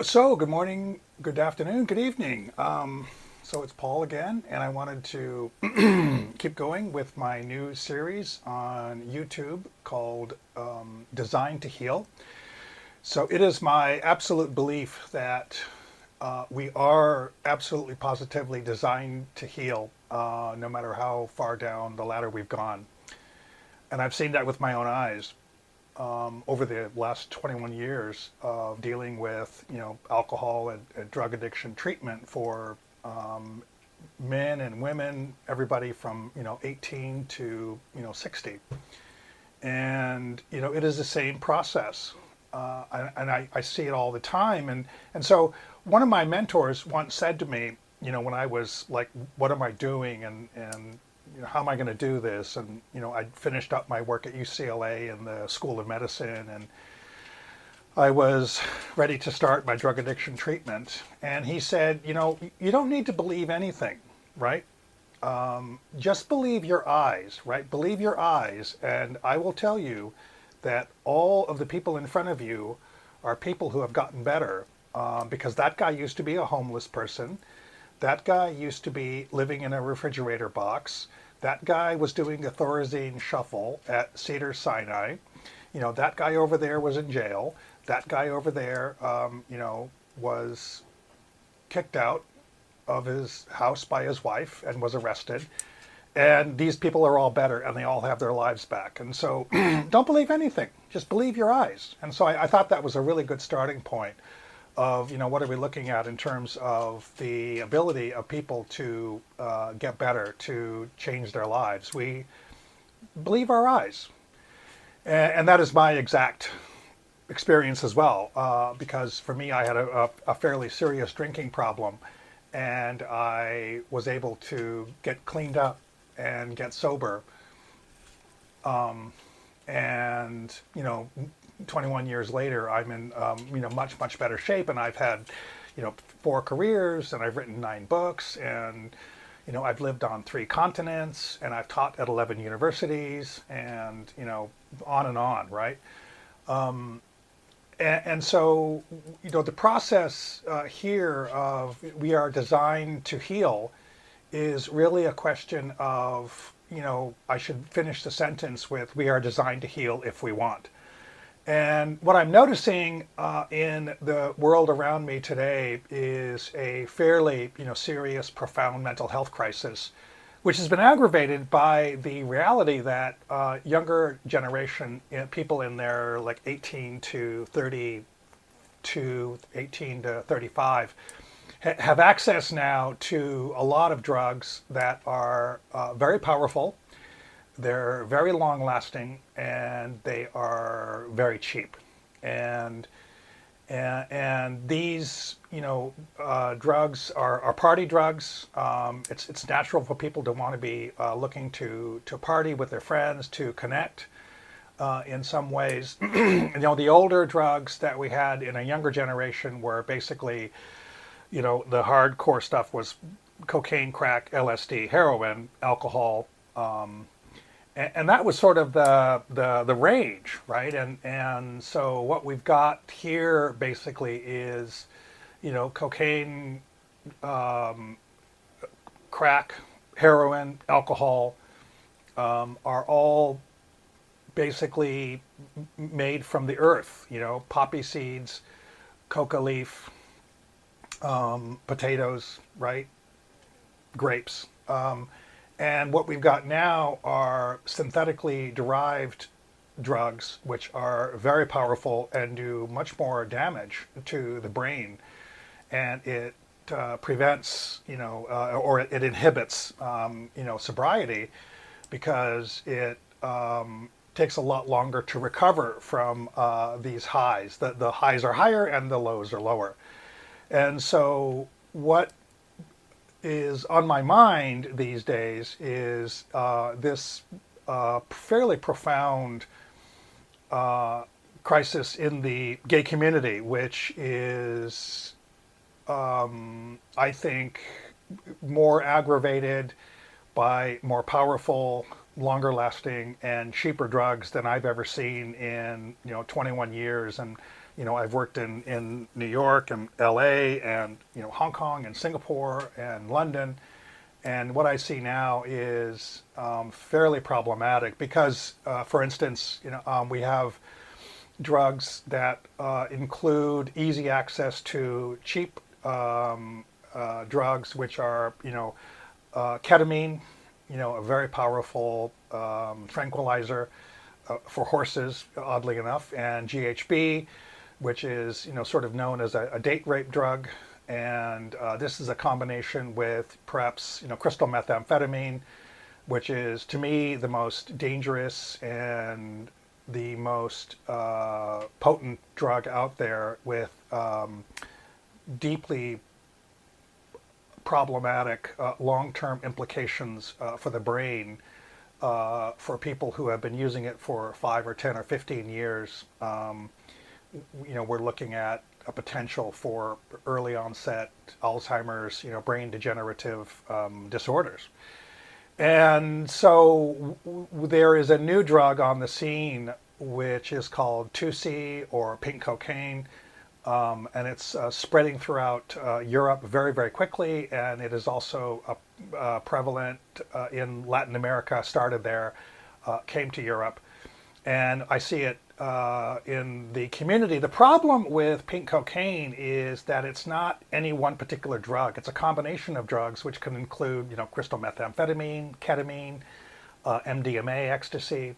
So, good morning, good afternoon, good evening. So it's Paul again, and I wanted to keep going with my new series on YouTube called Design to Heal. So it is my absolute belief that we are absolutely positively designed to heal, no matter how far down the ladder we've gone. And I've seen that with my own eyes over the last 21 years of dealing with, alcohol and drug addiction treatment for men and women, everybody from, 18 to, 60. And, it is the same process. And I see it all the time. And so one of my mentors once said to me, when I was like, what am I doing? And how am I going to do this? And, I'd finished up my work at UCLA in the School of Medicine, and I was ready to start my drug addiction treatment. And he said, you don't need to believe anything, right? Just believe your eyes, right? Believe your eyes, and I will tell you that all of the people in front of you are people who have gotten better, because that guy used to be a homeless person. That guy used to be living in a refrigerator box. That guy was doing a Thorazine shuffle at Cedar Sinai. That guy over there was in jail. That guy over there, was kicked out of his house by his wife and was arrested. And these people are all better, and they all have their lives back. And so don't believe anything. Just believe your eyes. And so I thought that was a really good starting point of, what are we looking at in terms of the ability of people to get better, to change their lives. We believe our eyes. And that is my exact experience as well, because for me, I had a fairly serious drinking problem, and I was able to get cleaned up and get sober. And 21 years later, I'm in much better shape, and I've had 4 careers, and I've written 9 books, and I've lived on 3 continents, and I've taught at 11 universities, and on and on, right? And so the process here of we are designed to heal is really a question of, I should finish the sentence with, we are designed to heal if we want. And what I'm noticing in the world around me today is a fairly, serious, profound mental health crisis, which has been aggravated by the reality that younger generation, people in their like 18 to 30 to 18 to 35, have access now to a lot of drugs that are very powerful. They're very long lasting, and they are very cheap. And these, drugs are party drugs. It's natural for people to want to be looking to party with their friends, to connect in some ways. The older drugs that we had in a younger generation were basically, the hardcore stuff was cocaine, crack, LSD, heroin, alcohol. And that was sort of the rage, right? And so what we've got here basically is, cocaine, crack, heroin, alcohol, are all basically made from the earth. Poppy seeds, coca leaf, potatoes, right? Grapes. And what we've got now are synthetically derived drugs, which are very powerful and do much more damage to the brain. And it prevents, or it inhibits, sobriety, because it takes a lot longer to recover from these highs. The highs are higher and the lows are lower. And so what is on my mind these days is this fairly profound crisis in the gay community, which is, I think, more aggravated by more powerful, longer lasting, and cheaper drugs than I've ever seen in 21 years. And I've worked in New York and LA and, Hong Kong and Singapore and London. And what I see now is fairly problematic because, for instance, we have drugs that include easy access to cheap drugs, which are, ketamine, a very powerful tranquilizer for horses, oddly enough, and GHB, which is, sort of known as a date rape drug. And this is a combination with perhaps, crystal methamphetamine, which is, to me, the most dangerous and the most potent drug out there, with deeply problematic long-term implications for the brain for people who have been using it for 5 or 10 or 15 years. We're looking at a potential for early onset Alzheimer's, brain degenerative disorders. And so there is a new drug on the scene which is called 2C, or pink cocaine, and it's spreading throughout Europe very, very quickly, and it is also prevalent in Latin America, started there, came to Europe, and I see it in the community. The problem with pink cocaine is that it's not any one particular drug. It's a combination of drugs, which can include, crystal methamphetamine, ketamine, MDMA, ecstasy,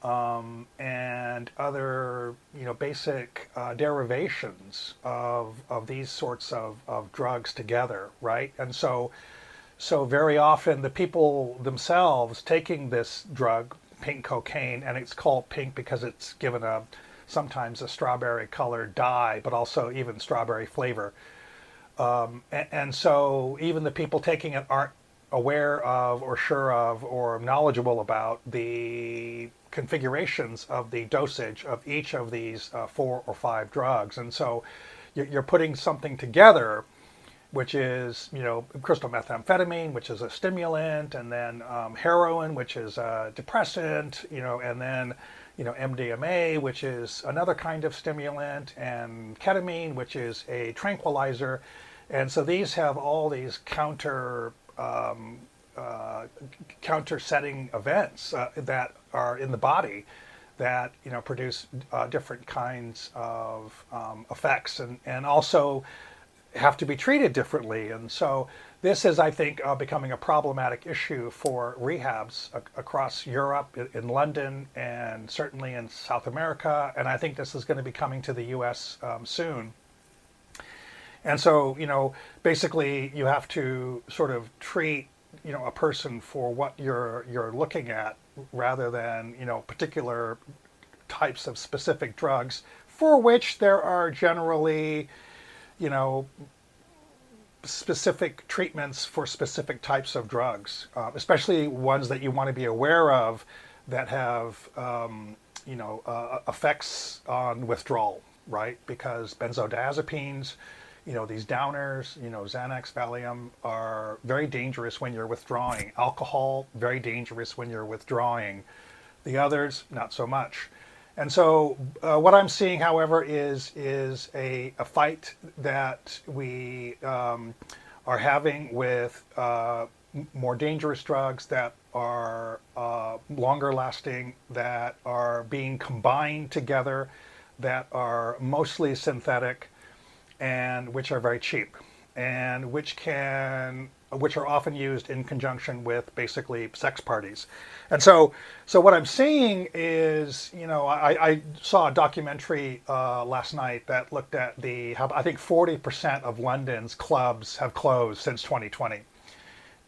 and other, basic derivations of these sorts of drugs together, right? And so very often the people themselves taking this drug, pink cocaine, and it's called pink because it's given sometimes a strawberry colored dye, but also even strawberry flavor. And so even the people taking it aren't aware of or sure of or knowledgeable about the configurations of the dosage of each of these 4 or 5 drugs. And so you're putting something together which is, crystal methamphetamine, which is a stimulant, and then heroin, which is a depressant, and then, MDMA, which is another kind of stimulant, and ketamine, which is a tranquilizer. And so these have all these counter-setting events that are in the body that, produce different kinds of effects, and also have to be treated differently. And so this is, I think, becoming a problematic issue for rehabs across Europe, in London, and certainly in South America. And I think this is going to be coming to the US soon. And so, basically you have to sort of treat, a person for what you're looking at, rather than, particular types of specific drugs for which there are generally, specific treatments for specific types of drugs, especially ones that you want to be aware of that have, effects on withdrawal, right? Because benzodiazepines, these downers, Xanax, Valium, are very dangerous when you're withdrawing. Alcohol, very dangerous when you're withdrawing. The others, not so much. And so what I'm seeing, however, is a fight that we are having with more dangerous drugs that are longer lasting, that are being combined together, that are mostly synthetic, and which are very cheap, and which are often used in conjunction with basically sex parties. And so what I'm seeing is, I saw a documentary last night that looked at I think 40% of London's clubs have closed since 2020.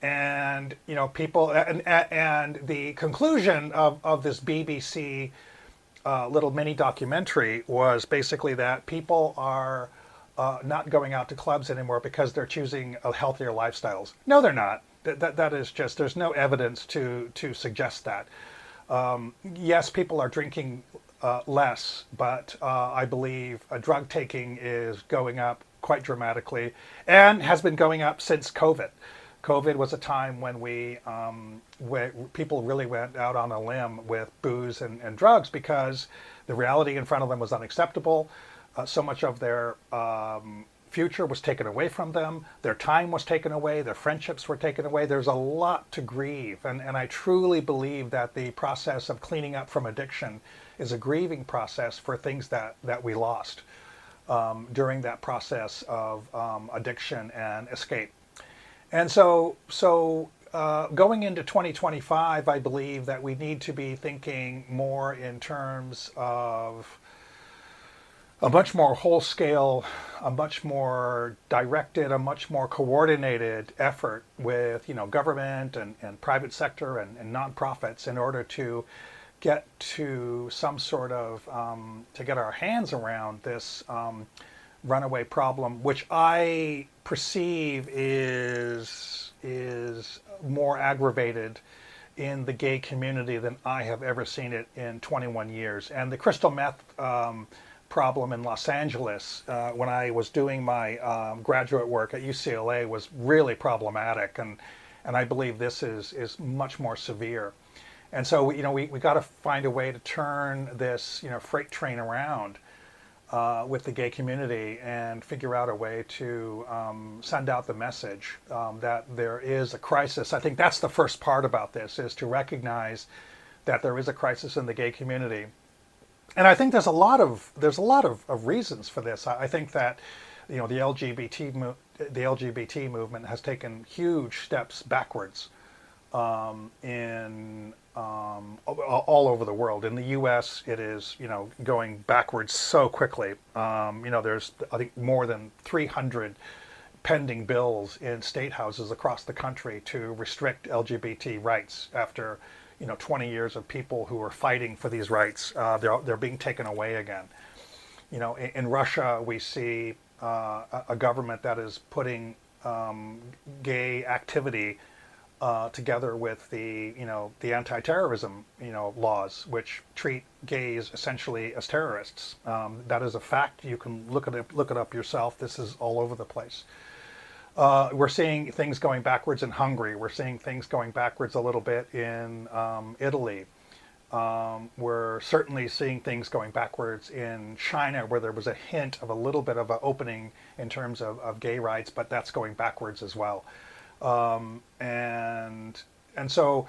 And, people, and the conclusion of this BBC little mini documentary was basically that people are not going out to clubs anymore because they're choosing healthier lifestyles. No, they're not. That is just, there's no evidence to suggest that. Yes, people are drinking less, but I believe drug taking is going up quite dramatically, and has been going up since COVID. COVID was a time when where people really went out on a limb with booze and drugs, because the reality in front of them was unacceptable. So much of their future was taken away from them. Their time was taken away. Their friendships were taken away. There's a lot to grieve. And I truly believe that the process of cleaning up from addiction is a grieving process for things that we lost during that process of addiction and escape. And going into 2025, I believe that we need to be thinking more in terms of a much more whole scale, a much more directed, a much more coordinated effort with government and private sector and nonprofits in order to get to some sort of to get our hands around this runaway problem, which I perceive is more aggravated in the gay community than I have ever seen it in 21 years. And the crystal meth problem in Los Angeles when I was doing my graduate work at UCLA was really problematic, and I believe this is much more severe. And so we got to find a way to turn this freight train around with the gay community and figure out a way to send out the message that there is a crisis. I think that's the first part about this, is to recognize that there is a crisis in the gay community. And I think there's a lot of reasons for this. I think that the LGBT movement has taken huge steps backwards in all over the world. In the U.S., it is going backwards so quickly. There's I think more than 300 pending bills in state houses across the country to restrict LGBT rights after 20 years of people who are fighting for these rights. They're being taken away again. In Russia, we see a government that is putting gay activity together with the anti-terrorism laws, which treat gays essentially as terrorists. That is a fact. You can look it up yourself. This is all over the place. We're seeing things going backwards in Hungary. We're seeing things going backwards a little bit in Italy. We're certainly seeing things going backwards in China, where there was a hint of a little bit of an opening in terms of gay rights, but that's going backwards as well. And so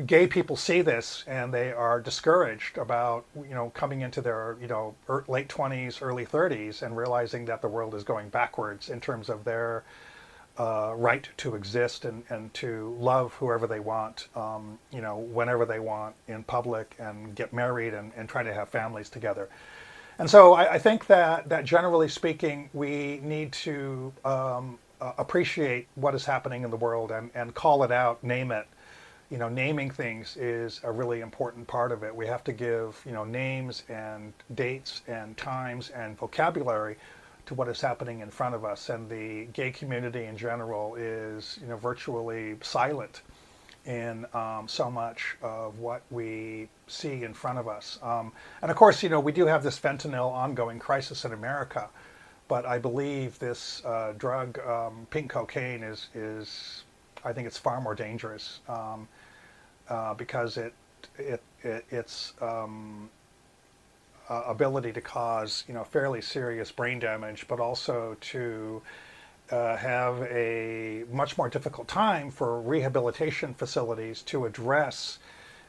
gay people see this and they are discouraged about coming into their late 20s, early 30s, and realizing that the world is going backwards in terms of their right to exist and to love whoever they want, whenever they want in public, and get married and try to have families together. And so I think that generally speaking, we need to appreciate what is happening in the world and call it out, name it. Naming things is a really important part of it. We have to give, names and dates and times and vocabulary to what is happening in front of us. And the gay community in general is, virtually silent in so much of what we see in front of us. And of course, we do have this fentanyl ongoing crisis in America, but I believe this drug, pink cocaine, is I think it's far more dangerous because its ability to cause fairly serious brain damage, but also to have a much more difficult time for rehabilitation facilities to address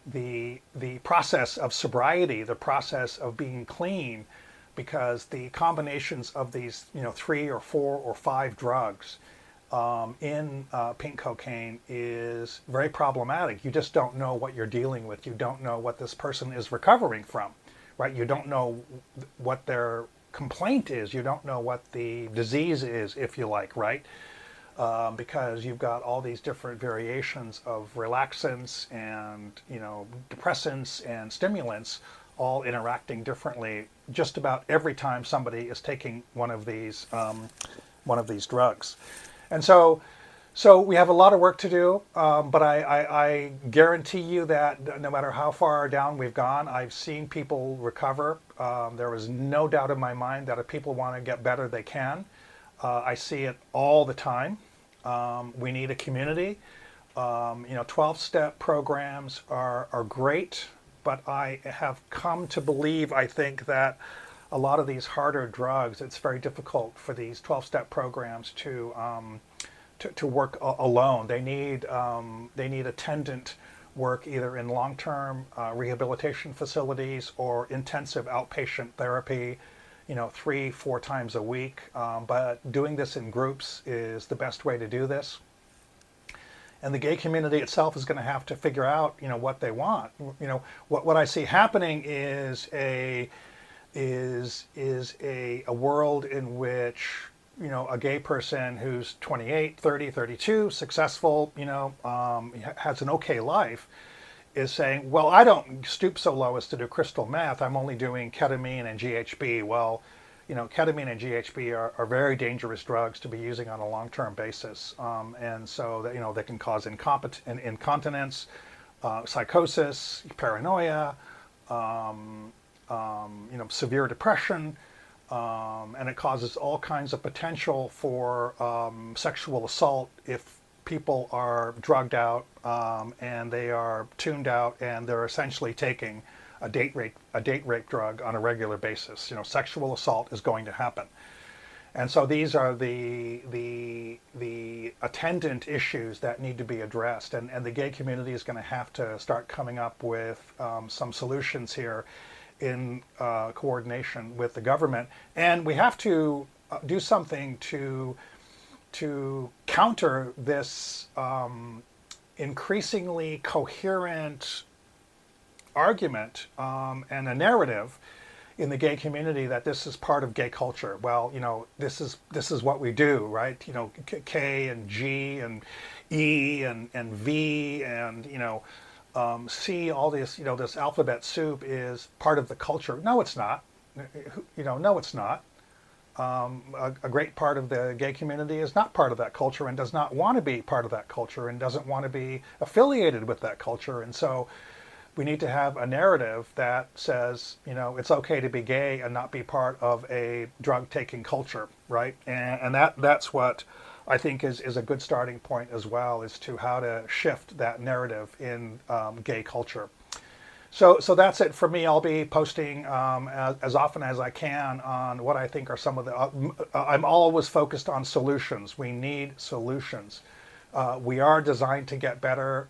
the process of sobriety, the process of being clean, because the combinations of these 3 or 4 or 5 drugs in pink cocaine is very problematic. You just don't know what you're dealing with. You don't know what this person is recovering from, right? You don't know what their complaint is. You don't know what the disease is, if you like, right? Because you've got all these different variations of relaxants and depressants and stimulants all interacting differently just about every time somebody is taking one of these drugs. And so we have a lot of work to do, but I guarantee you that no matter how far down we've gone, I've seen people recover. There is no doubt in my mind that if people want to get better, they can. I see it all the time. We need a community. 12-step programs are great, but I have come to believe, I think, that a lot of these harder drugs, it's very difficult for these 12-step programs to work alone. They need attendant work either in long-term rehabilitation facilities or intensive outpatient therapy, 3, 4 times a week. But doing this in groups is the best way to do this. And the gay community itself is going to have to figure out, what they want. What I see happening is a world in which a gay person who's 28, 30, 32, successful, has an okay life, is saying, well, I don't stoop so low as to do crystal meth. I'm only doing ketamine and GHB. Well, ketamine and GHB are very dangerous drugs to be using on a long-term basis, and so that they can cause incontinence, psychosis, paranoia, severe depression, and it causes all kinds of potential for sexual assault if people are drugged out and they are tuned out and they're essentially taking a date rape drug on a regular basis. Sexual assault is going to happen. And so these are the attendant issues that need to be addressed, and the gay community is going to have to start coming up with some solutions here in coordination with the government. And we have to do something to counter this increasingly coherent argument and a narrative in the gay community that this is part of gay culture. Well, this is what we do, right? K and G and E and V and C, all this, this alphabet soup is part of the culture. No, it's not. No, it's not. A great part of the gay community is not part of that culture and does not want to be part of that culture and doesn't want to be affiliated with that culture. And so we need to have a narrative that says, it's okay to be gay and not be part of a drug-taking culture, right? And that's what I think is a good starting point as well, as to how to shift that narrative in gay culture. So that's it for me. I'll be posting as often as I can on what I think are some of the, I'm always focused on solutions. We need solutions. We are designed to get better.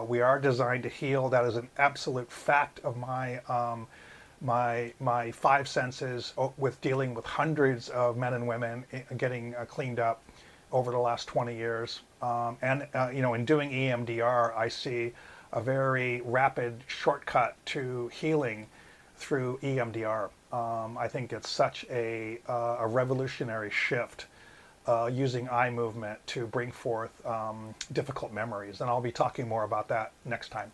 We are designed to heal. That is an absolute fact of my my 5 senses with dealing with hundreds of men and women getting cleaned up over the last 20 years. In doing EMDR, I see a very rapid shortcut to healing through EMDR. I think it's such a revolutionary shift. Using eye movement to bring forth difficult memories. And I'll be talking more about that next time.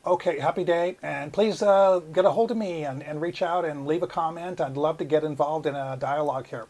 Okay, happy day. And please get a hold of me and reach out and leave a comment. I'd love to get involved in a dialogue here.